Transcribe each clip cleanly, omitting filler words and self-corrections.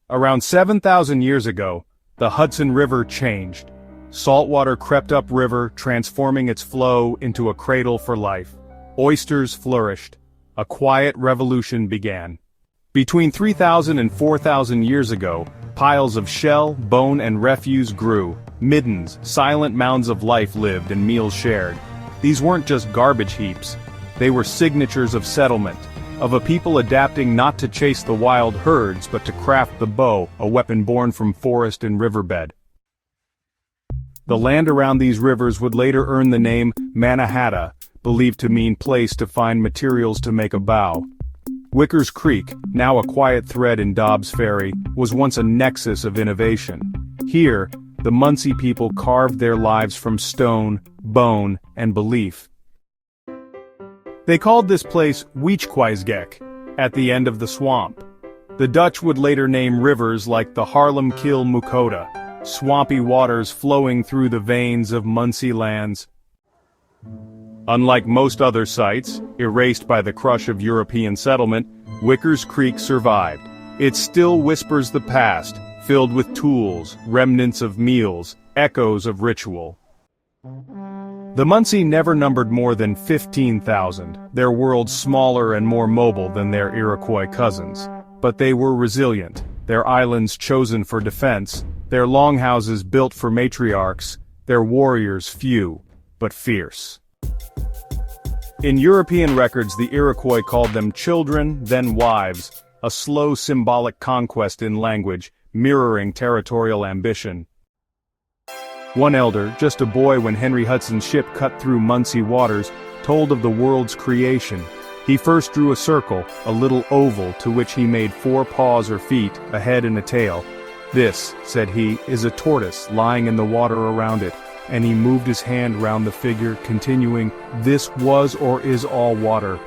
Around 7,000 years ago, the Hudson River changed. Saltwater crept upriver, transforming its flow into a cradle for life. Oysters flourished. A quiet revolution began. Between 3,000 and 4,000 years ago, piles of shell, bone and refuse grew. Middens, silent mounds of life lived and meals shared. These weren't just garbage heaps. They were signatures of settlement, of a people adapting not to chase the wild herds but to craft the bow, a weapon born from forest and riverbed. The land around these rivers would later earn the name Mannahatta, believed to mean place to find materials to make a bow. Wickers Creek, now a quiet thread in Dobbs Ferry, was once a nexus of innovation. Here, the Munsee people carved their lives from stone, bone, and belief. They called this place Wickers, at the end of the swamp. The Dutch would later name rivers like the Haarlem-Kil-Mukota, swampy waters flowing through the veins of Munsee lands. Unlike most other sites, erased by the crush of European settlement, Wickers Creek survived. It still whispers the past, filled with tools, remnants of meals, echoes of ritual. The Munsee never numbered more than 15,000, their world smaller and more mobile than their Iroquois cousins. But they were resilient, their islands chosen for defense, their longhouses built for matriarchs, their warriors few, but fierce. In European records, the Iroquois called them children, then wives, a slow symbolic conquest in language, mirroring territorial ambition. One elder, just a boy when Henry Hudson's ship cut through Munsee waters, told of the world's creation. He first drew a circle, a little oval to which he made 4 paws or feet, a head and a tail. "This," said he, "is a tortoise lying in the water around it," and he moved his hand round the figure, continuing, "This was or is all water."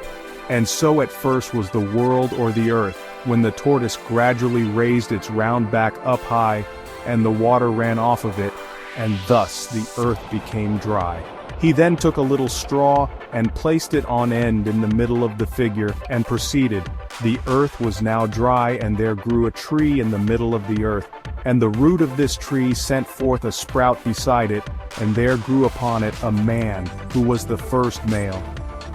And so at first was the world or the earth, when the tortoise gradually raised its round back up high, and the water ran off of it, and thus the earth became dry. He then took a little straw and placed it on end in the middle of the figure, and proceeded, "The earth was now dry, and there grew a tree in the middle of the earth, and the root of this tree sent forth a sprout beside it, and there grew upon it a man, who was the first male.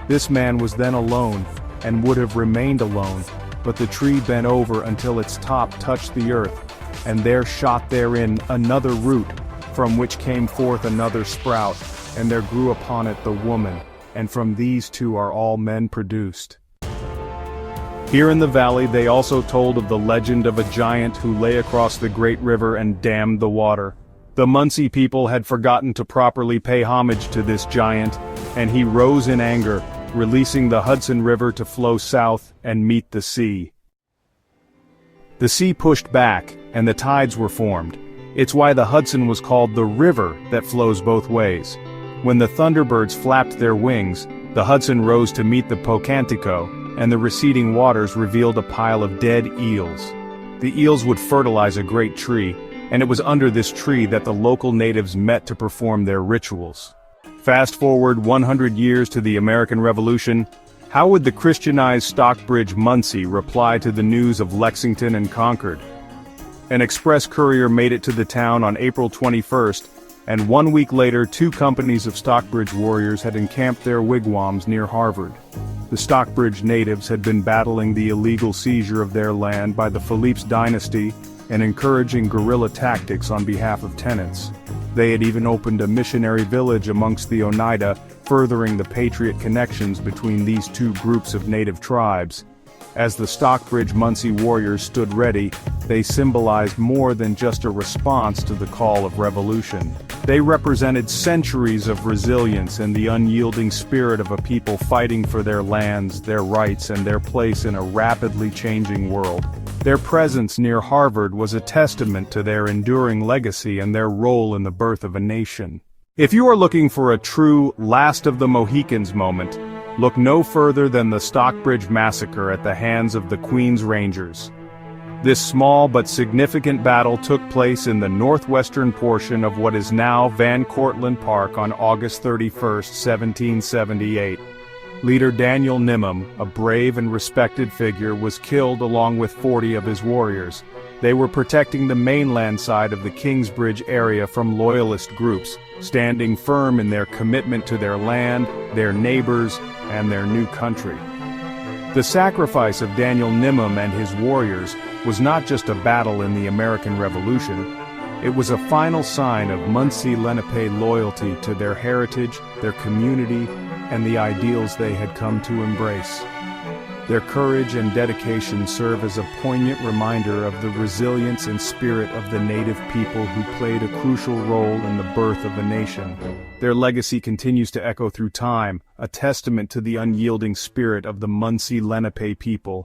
This man was then alone, and would have remained alone, but the tree bent over until its top touched the earth, and there shot therein another root, from which came forth another sprout, and there grew upon it the woman, and from these two are all men produced." Here in the valley they also told of the legend of a giant who lay across the great river and dammed the water. The Munsee people had forgotten to properly pay homage to this giant, and he rose in anger, releasing the Hudson River to flow south and meet the sea. The sea pushed back, and the tides were formed. It's why the Hudson was called the river that flows both ways. When the thunderbirds flapped their wings, the Hudson rose to meet the Pocantico, and the receding waters revealed a pile of dead eels. The eels would fertilize a great tree, and it was under this tree that the local natives met to perform their rituals. Fast forward 100 years to the American Revolution, how would the Christianized Stockbridge Munsee reply to the news of Lexington and Concord? An express courier made it to the town on April 21st, and 1 week later 2 companies of Stockbridge warriors had encamped their wigwams near Harvard. The Stockbridge natives had been battling the illegal seizure of their land by the Philippe's dynasty and encouraging guerrilla tactics on behalf of tenants. They had even opened a missionary village amongst the Oneida, furthering the patriot connections between these 2 groups of native tribes. As the Stockbridge Munsee warriors stood ready, they symbolized more than just a response to the call of revolution. They represented centuries of resilience and the unyielding spirit of a people fighting for their lands, their rights, and their place in a rapidly changing world. Their presence near Harvard was a testament to their enduring legacy and their role in the birth of a nation. If you are looking for a true Last of the Mohicans moment, look no further than the Stockbridge Massacre at the hands of the Queen's Rangers. This small but significant battle took place in the northwestern portion of what is now Van Cortlandt Park on August 31, 1778. Leader Daniel Nimmo, a brave and respected figure, was killed along with 40 of his warriors. They were protecting the mainland side of the Kingsbridge area from loyalist groups, standing firm in their commitment to their land, their neighbors, and their new country. The sacrifice of Daniel Nimmo and his warriors was not just a battle in the American Revolution. It was a final sign of Munsee-Lenape loyalty to their heritage, their community, and the ideals they had come to embrace. Their courage and dedication serve as a poignant reminder of the resilience and spirit of the native people who played a crucial role in the birth of a nation. Their legacy continues to echo through time, a testament to the unyielding spirit of the Munsee-Lenape people.